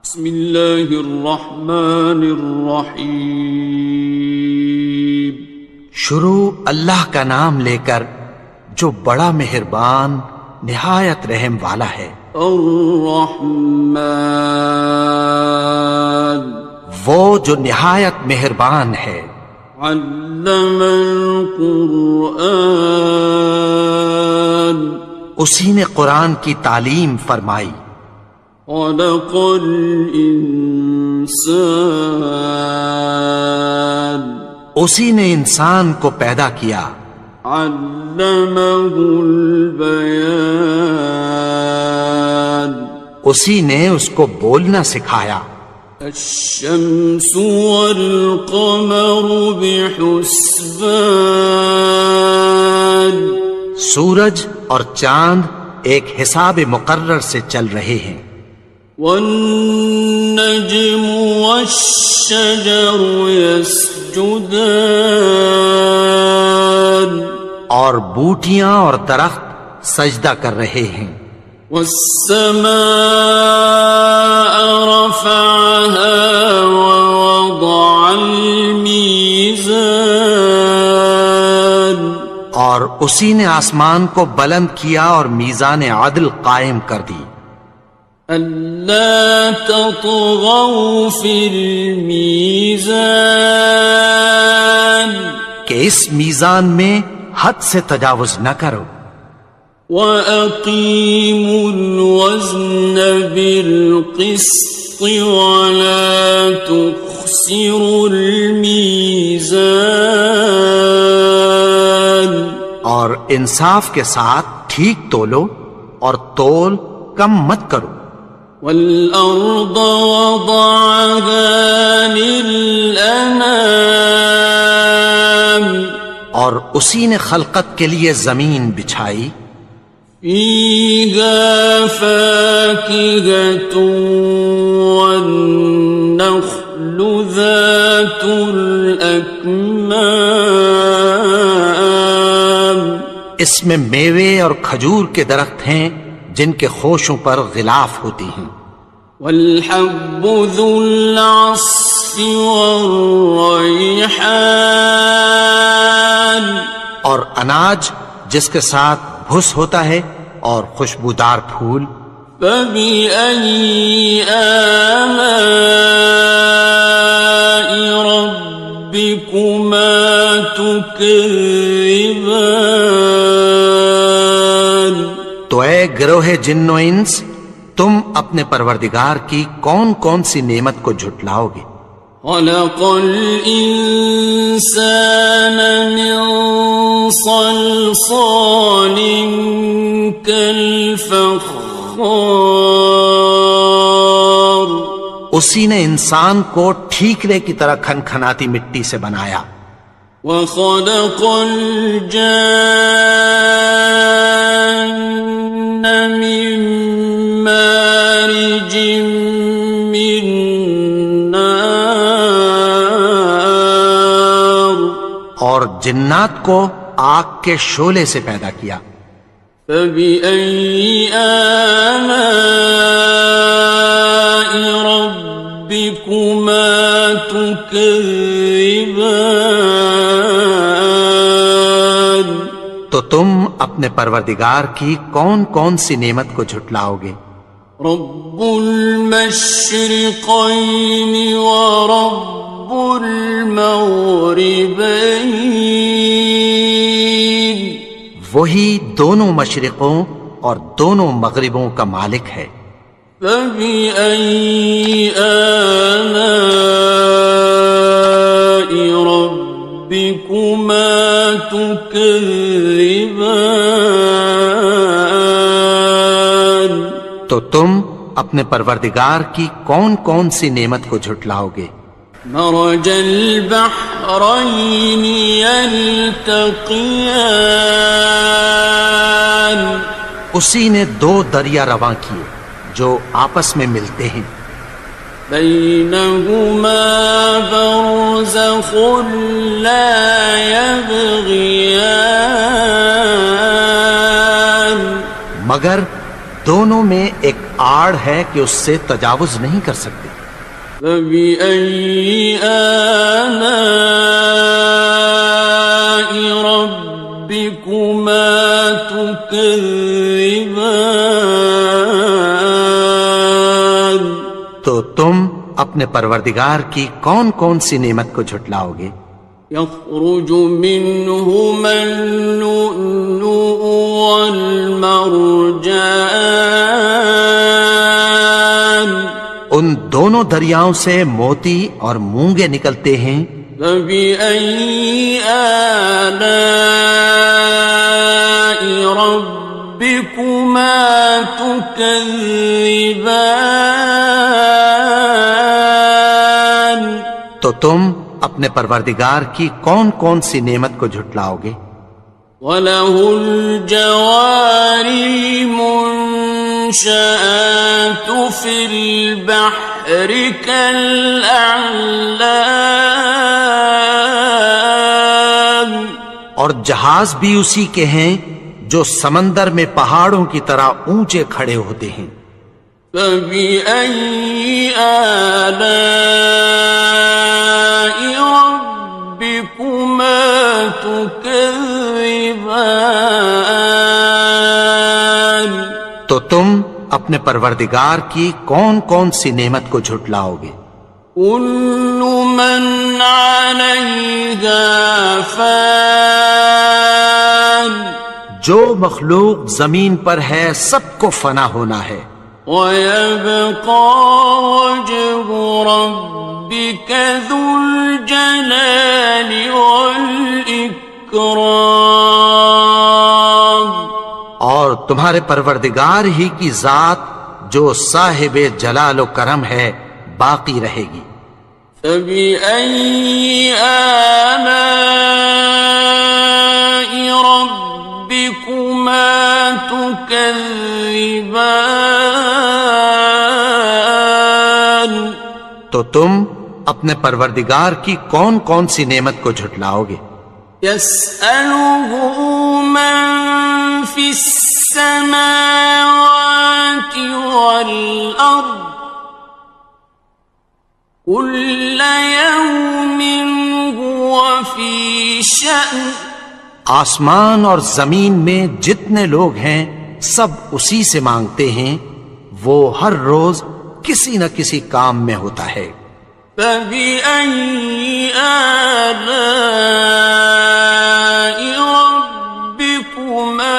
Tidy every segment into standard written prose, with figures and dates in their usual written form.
بسم اللہ الرحمن الرحیم. شروع اللہ کا نام لے کر جو بڑا مہربان نہایت رحم والا ہے. الرحمن وہ جو نہایت مہربان ہے. علم القرآن اسی نے قرآن کی تعلیم فرمائی. خلق الانسان اسی نے انسان کو پیدا کیا. علمہ البیان اسی نے اس کو بولنا سکھایا. الشمس والقمر بحسبان سورج اور چاند ایک حساب مقرر سے چل رہے ہیں. والنجم والشجر يسجدان اور بوٹیاں اور درخت سجدہ کر رہے ہیں. والسماء رفعها ووضع الميزان اور اسی نے آسمان کو بلند کیا اور میزان عدل قائم کر دی. ألا تطغوا في الميزان کہ اس میزان میں حد سے تجاوز نہ کرو. وَأَقِيمُوا الْوَزْنَ بِالْقِسْطِ وَلَا تُخْسِرُوا الْمِيزَانَ اور انصاف کے ساتھ ٹھیک تولو اور تول کم مت کرو. وَالْأَرْضَ وَضَعَهَا لِلْأَنَامِ اور اسی نے خلقت کے لیے زمین بچھائی. فِيهَا فَاكِهَةٌ وَالنَّخْلُ ذَاتُ الْأَكْمَامِ اس میں میوے اور کھجور کے درخت ہیں جن کے خوشوں پر غلاف ہوتی ہیں. وَالْحَبُّ ذُو الْعَصْفِ وَالرَّيْحَانِ اور اناج جس کے ساتھ بھس ہوتا ہے اور خوشبودار پھول. فَبِأَيِّ آلَاءِ رَبِّكُمَا تُكَذِّبَانِ تو اے گروہ جن و انس تم اپنے پروردگار کی کون کون سی نعمت کو جھٹلاؤ گے. خلق الإنسان من صلصال كالفخار اسی نے انسان کو ٹھیکرے کی طرح کھنکھناتی مٹی سے بنایا. وخلق الجان من مارج من نار اور جنات کو آگ کے شعلے سے پیدا کیا. فبأي آلاء ربكما تكذبان تو تم اپنے پروردگار کی کون کون سی نعمت کو جھٹلاؤ گے. رب المشرقين ورب المغربين وہی دونوں مشرقوں اور دونوں مغربوں کا مالک ہے. فبأي آلاء ربكما تكذبان تو تم اپنے پروردگار کی کون کون سی نعمت کو جھٹلاؤ گے. مرج البحرين يلتقيان اسی نے دو دریا رواں کیے جو آپس میں ملتے ہیں. بينهما برزخ لا يبغيان مگر دونوں میں ایک آڑ ہے کہ اس سے تجاوز نہیں کر سکتے. فبأي آلاء ربكما تكذبان. تو تم اپنے پروردگار کی کون کون سی نعمت کو جھٹلاؤ گے؟ يخرج منهما اللؤلؤ والمرجان. ان دونوں دریاؤں سے موتی اور مونگے نکلتے ہیں. فبأي آلاء ربكما تكذبان. تو تم اپنے پروردگار کی کون کون سی نعمت کو جھٹلاؤ گے؟ وَلَهُ الْجَوَارِ الْمُنشَآتُ فِي الْبَحْرِ كَالْأَعْلَامِ. اور جہاز بھی اسی کے ہیں جو سمندر میں پہاڑوں کی طرح اونچے کھڑے ہوتے ہیں. فَبِأَيِّ آلَاءِ رَبِّكُمَا تُكَذِّبَانِ. تو تم اپنے پروردگار کی کون کون سی نعمت کو جھٹلاؤ گے؟ كُلُّ مَنْ عَلَيْهَا فَانٍ. جو مخلوق زمین پر ہے سب کو فنا ہونا ہے. وَيَبْقَى وَجْهُ رَبِّكَ ذُو الْجَلَالِ وَالْإِكْرَامِ. اور تمہارے پروردگار ہی کی ذات جو صاحب جلال و کرم ہے باقی رہے گی. فَبِأَيِّ آلَاءِ رَبِّكُمَا تُكَذِّبَانِ. تو تم اپنے پروردگار کی کون کون سی نعمت کو جھٹلاؤ گے؟ يَسْأَلُهُ مَن فِي السَّمَاوَاتِ وَالْأَرْضِ كُلَّ يَوْمٍ هُوَ فِي شَأْنٍ. آسمان اور زمین میں جتنے لوگ ہیں سب اسی سے مانگتے ہیں، وہ ہر روز کسی نہ کسی کام میں ہوتا ہے. فَبِأَيِّ آلَاءِ رَبِّكُمَا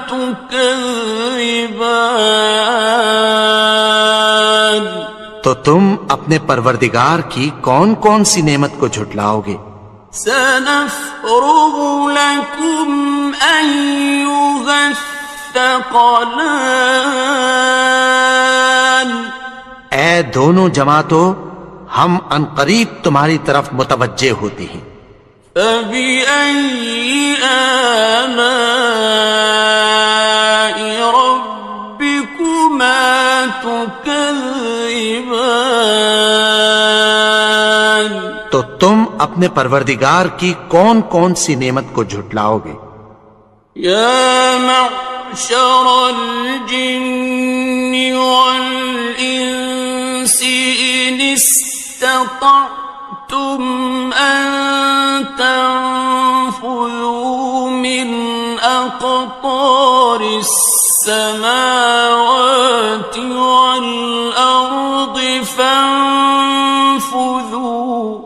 تُكَذِّبَانِ. تو تم اپنے پروردگار کی کون کون سی نعمت کو جھٹلاؤ گے؟ سَنَفْرُغُ لَكُمْ أَيُّهَ الثَّقَلَانِ. اے دونوں جماعتوں، ہم عنقریب تمہاری طرف متوجہ ہوتے ہیں. فَبِأَيِّ آلَاءِ رَبِّكُمَا تُكَذِّبَانِ. تو تم اپنے پروردگار کی کون کون سی نعمت کو جھٹلاؤ گے؟ يَا مَعْشَرَ الْجِنِّ وَالْإِنسِ إِنِ اسْتَطَعْتُمْ أَن تَنفُذُوا مِنْ أَقْطَارِ السَّمَاوَاتِ وَالْأَرْضِ فَانفُذُوا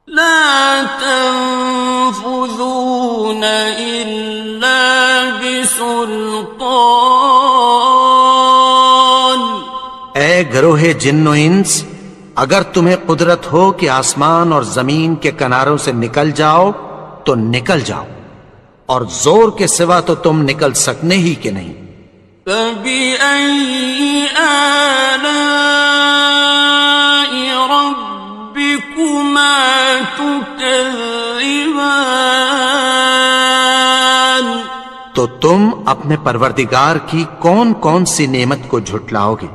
لَا تَنفُذُونَ إِلَّا بِسُلْطَانٍ. اے گروہ جن و انس، اگر تمہیں قدرت ہو کہ آسمان اور زمین کے کناروں سے نکل جاؤ تو نکل جاؤ، اور زور کے سوا تو تم نکل سکنے ہی کہ نہیں. فَبِأَيِّ آلَاءِ رَبِّكُمَا تُكَذِّبَانِ. تو تم اپنے پروردگار کی کون کون سی نعمت کو جھٹلاؤ گے؟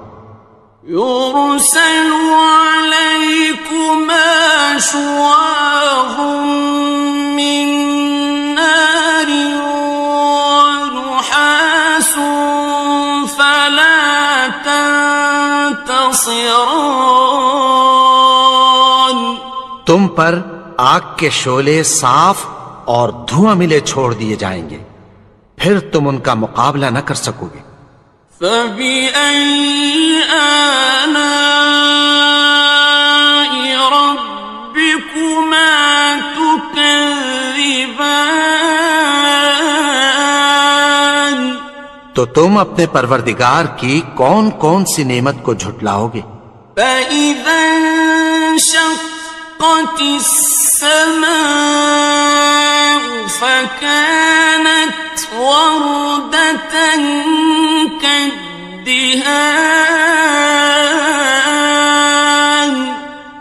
يُرْسَلُ عَلَيْكُمَا شُوَاظٌ مِّن نَّارٍ وَنُحَاسٌ ينتصران. تم پر آگ کے شعلے صاف اور دھواں ملے چھوڑ دیے جائیں گے، پھر تم ان کا مقابلہ نہ کر سکو گے۔ فبأي آلاء ربكما تكذبان. تو تم اپنے پروردگار کی کون کون سی نعمت کو جھٹلاؤ گے؟ فإذا انشقت السماء فكانت وردة كالدهان.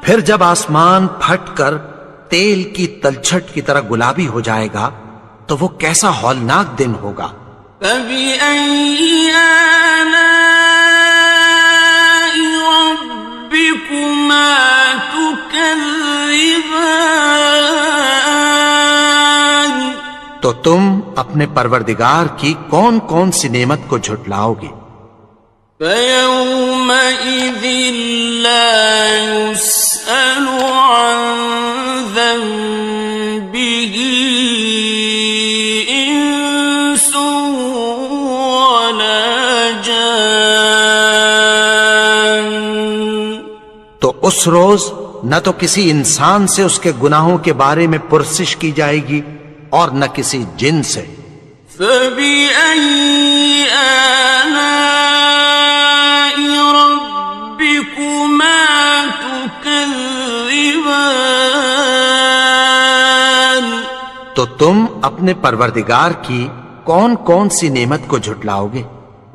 پھر جب آسمان پھٹ کر تیل کی تلچھٹ کی طرح گلابی ہو جائے گا تو وہ کیسا ہولناک دن ہوگا۔ فبأي آلاء ربكما تكذبان. تو تم اپنے پروردگار کی کون کون سی نعمت کو جھٹلاؤ گے؟ فيومئذ لا يسأل عن ذنبه إنس ولا جان. تو اس روز نہ تو کسی انسان سے اس کے گناہوں کے بارے میں پرسش کی جائے گی اور نہ کسی جن سے۔ فبأي آلاء ربكما تكذبان. تو تم اپنے پروردگار کی کون کون سی نعمت کو جھٹلاؤ گے؟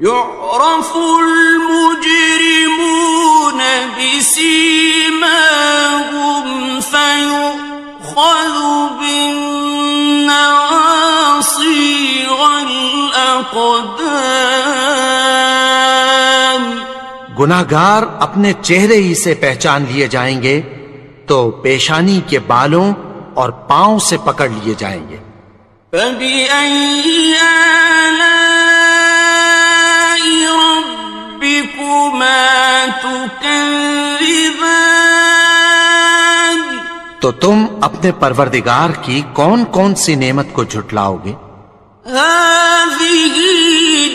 يعرف المجرمون بسيماهم فيؤخذ بالنواصي والأقدام. گناہگار اپنے چہرے ہی سے پہچان لیے جائیں گے تو پیشانی کے بالوں اور پاؤں سے پکڑ لیے جائیں گے۔ فبأي آلاء ربكما تكذبان. تو تم اپنے پروردگار کی کون کون سی نعمت کو جھٹلاؤ گے؟ هذه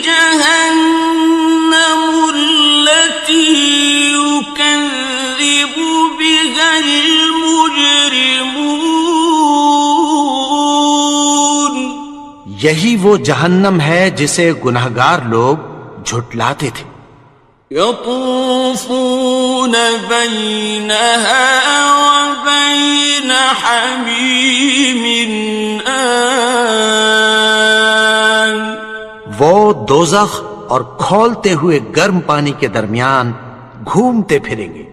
جهنم التي يكذب بها المجرمون. یہی وہ جہنم ہے جسے گناہگار لوگ جھٹلاتے تھے۔ يطوفون بينها وبين حميم آن. وہ دوزخ اور کھولتے ہوئے گرم پانی کے درمیان گھومتے پھریں گے۔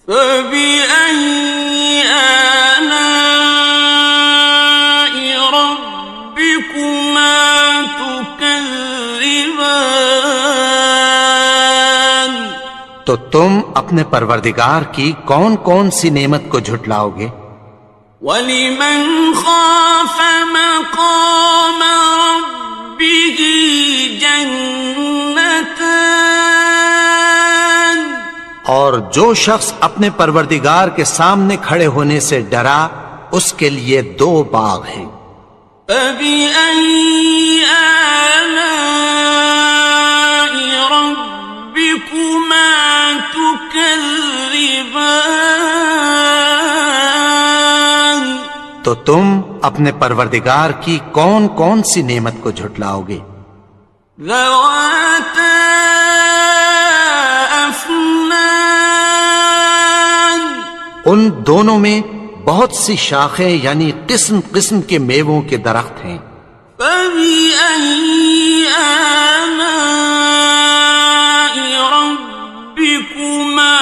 فبأي آلاء ربكما تكذبان. تو تم اپنے پروردگار کی کون کون سی نعمت کو جھٹلاؤ گے؟ وَلِمَنْ خَافَ مَقَامَ رَبِّهِ جَنَّتَانِ. اور جو شخص اپنے پروردگار کے سامنے کھڑے ہونے سے ڈرا اس کے لیے دو باغ ہیں۔ فَبِأَيِّ آلَاءِ رَبِّكُمَا تُكَذِّبَانِ. تو تم اپنے پروردگار کی کون کون سی نعمت کو جھٹلاؤ گے؟ ذَوَاتَا أَفْنَانٍ. ان دونوں میں بہت سی شاخیں یعنی قسم قسم کے میووں کے درخت ہیں۔ فَبِأَيِّ آلَاءِ رَبِّكُمَا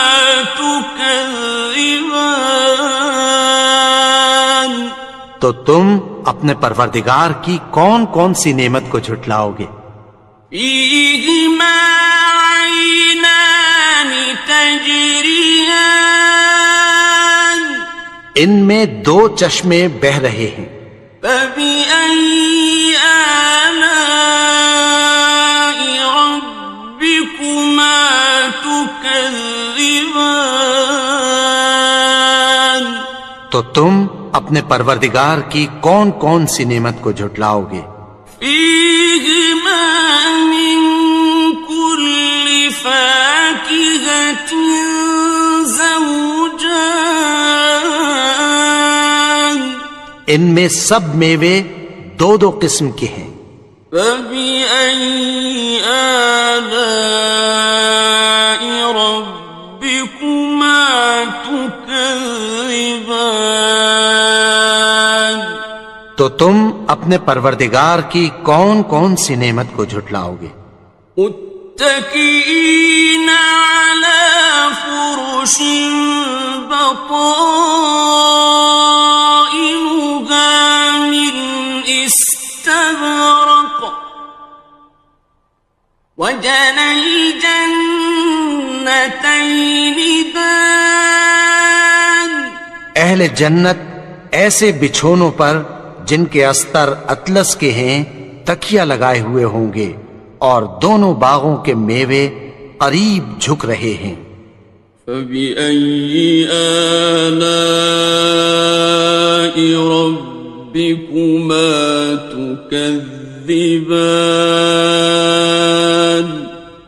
تُكَذِّبَانِ. تو تم اپنے پروردگار کی کون کون سی نعمت کو جھٹلاؤ گے؟ فِيهِمَا عَيْنَانِ تَجْرِيَانِ. ان میں دو چشمے بہہ رہے ہیں۔ فَبِأَيِّ آلَاءِ رَبِّكُمَا تكذبان تو تم اپنے پروردگار کی کون کون سی نعمت کو جھٹلاؤ گے؟ فيهما من كل فاكهة زوجان ان میں سب میوے دو دو قسم کے ہیں۔ فبأي آلاء ربكما تكذبان تو تم اپنے پروردگار کی کون کون سی نعمت کو جھٹلاؤ گے؟ متكئين على فرش بطائنها من استبرق وجنى الجنتين دان اہل جنت ایسے بچھونوں پر جن کے استر اطلس کے ہیں تکیہ لگائے ہوئے ہوں گے، اور دونوں باغوں کے میوے قریب جھک رہے ہیں۔ فبأي آلاء ربكما تكذبان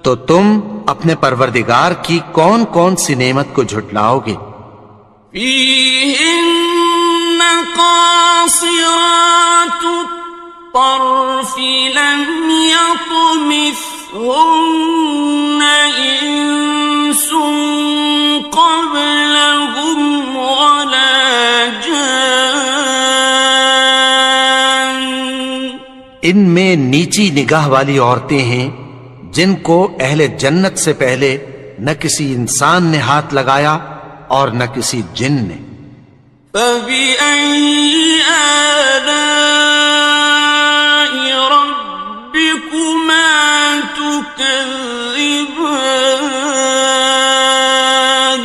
تو تم اپنے پروردگار کی کون کون سی نعمت کو جھٹلاؤ گے؟ فيهن قاصرات الطرف لم يطمثهن إنس قبلهم ولا جان ان میں نیچی نگاہ والی عورتیں ہیں جن کو اہل جنت سے پہلے نہ کسی انسان نے ہاتھ لگایا اور نہ کسی جن نے۔ فبأي آلاء ربكما تكذبان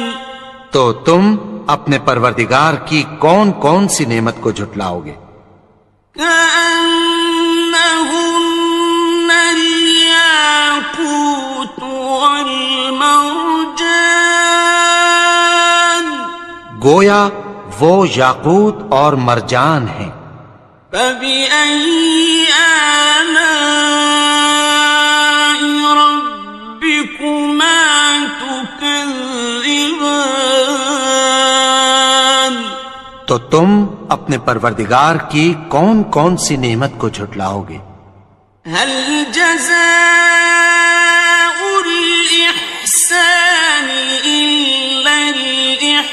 تو تم اپنے پروردگار کی کون کون سی نعمت کو جھٹلاؤ گے؟ كأنهن الياقوت والمرجان گویا وہ یاقوت اور مرجان ہیں۔ فبأي آلاء ربكما تكذبان تو تم اپنے پروردگار کی کون کون سی نعمت کو جھٹلاؤ گے؟ هل جزاء الإحسان إلا الإحسان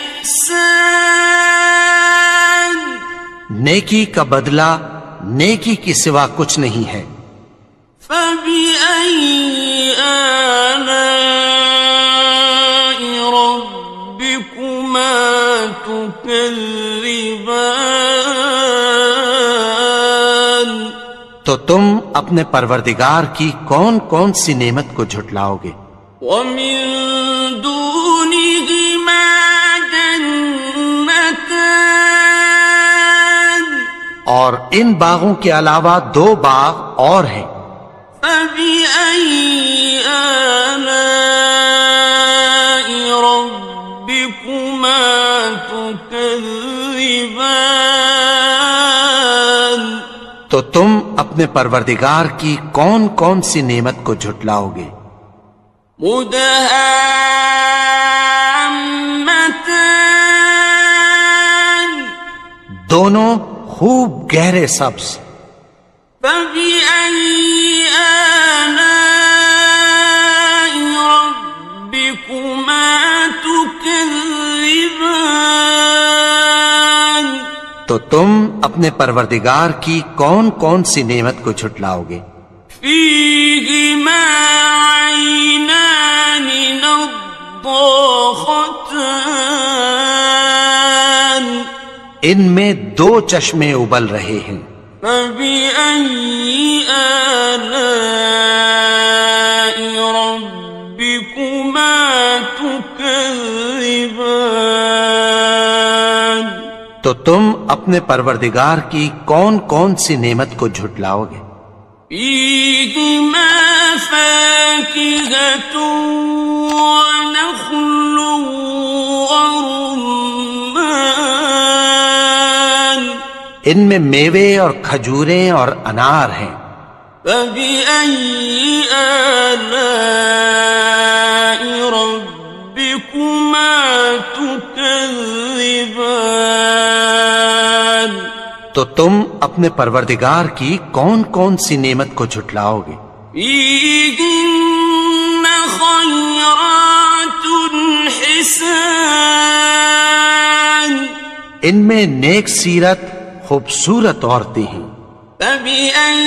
نیکی کا بدلہ نیکی کی سوا کچھ نہیں ہے۔ فبأي آلاء ربكما تكذبان تو تم اپنے پروردگار کی کون کون سی نعمت کو جھٹلاؤ گے؟ ومن دونهما جنتان اور ان باغوں کے علاوہ دو باغ اور ہیں۔ فبأي آلاء ربكما تكذبان تو تم اپنے پروردگار کی کون کون سی نعمت کو جھٹلاؤ گے؟ مدهامتان دونوں خوب گہرے سبز۔ فبأي آلاء ربكما تكذبان تو تم اپنے پروردگار کی کون کون سی نعمت کو جھٹلاؤ گے؟ فيهما عينان نضاختان ان میں دو چشمے ابل رہے ہیں۔ فبأي آلاء ربكما تكذبان تو تم اپنے پروردگار کی کون کون سی نعمت کو جھٹلاؤ گے؟ فيهما فاكهة ونخل ورمان ان میں میوے اور کھجوریں اور انار ہیں. فبأي آلاء ربكما تكذبان تو تم اپنے پروردگار کی کون کون سی نعمت کو جھٹلاؤ گے؟ فيهن خيرات حسان ان میں نیک سیرت خوبصورت عورتیں ہیں. فبأي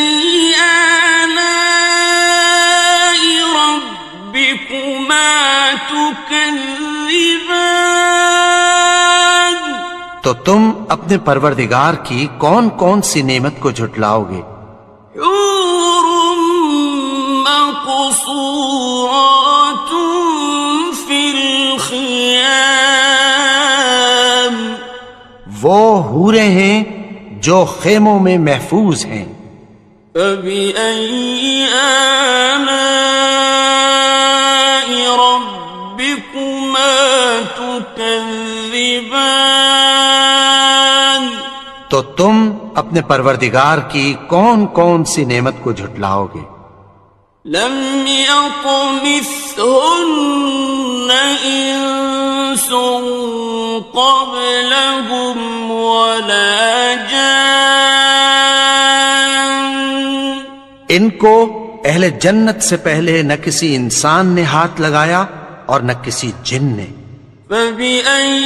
آلاء ربكما تكذبان تو تم اپنے پروردگار کی کون کون سی نعمت کو جھٹلاؤ گے؟ حور مقصورات في الخيام وہ حوریں ہیں جو خیموں میں محفوظ ہیں. فبأي آلاء ربكما تكذبان تو تم اپنے پروردگار کی کون کون سی نعمت کو جھٹلاؤ گے؟ لم يطمثهن إنس قبلهم ولا جان ان کو اہل جنت سے پہلے نہ کسی انسان نے ہاتھ لگایا اور نہ کسی جن نے. فبأي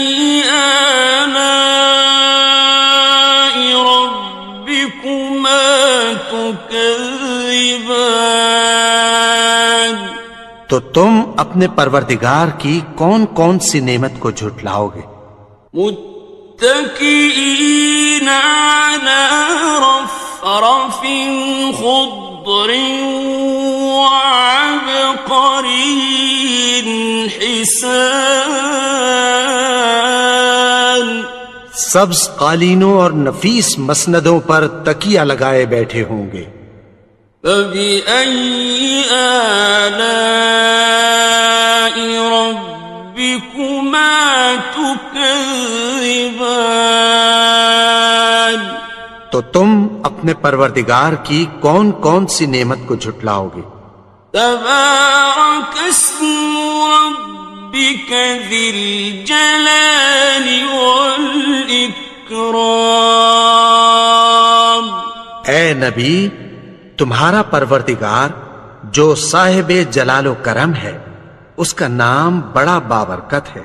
آلاء ربكما تكذبان تو تم اپنے پروردگار کی کون کون سی نعمت کو جھٹلاؤ گے؟ متكئين على رفرف خضر وعبقري حسان سبز قالینوں اور نفیس مسندوں پر تکیہ لگائے بیٹھے ہوں گے. فبأي آلاء ربكما تكذبان تو تم اپنے پروردگار کی کون کون سی نعمت کو جھٹلاؤ گے؟ تبارك اسم ربك ذي الجلال والإكرام اے نبی، تمہارا پروردگار جو صاحب جلال و کرم ہے، اس کا نام بڑا بابرکت ہے.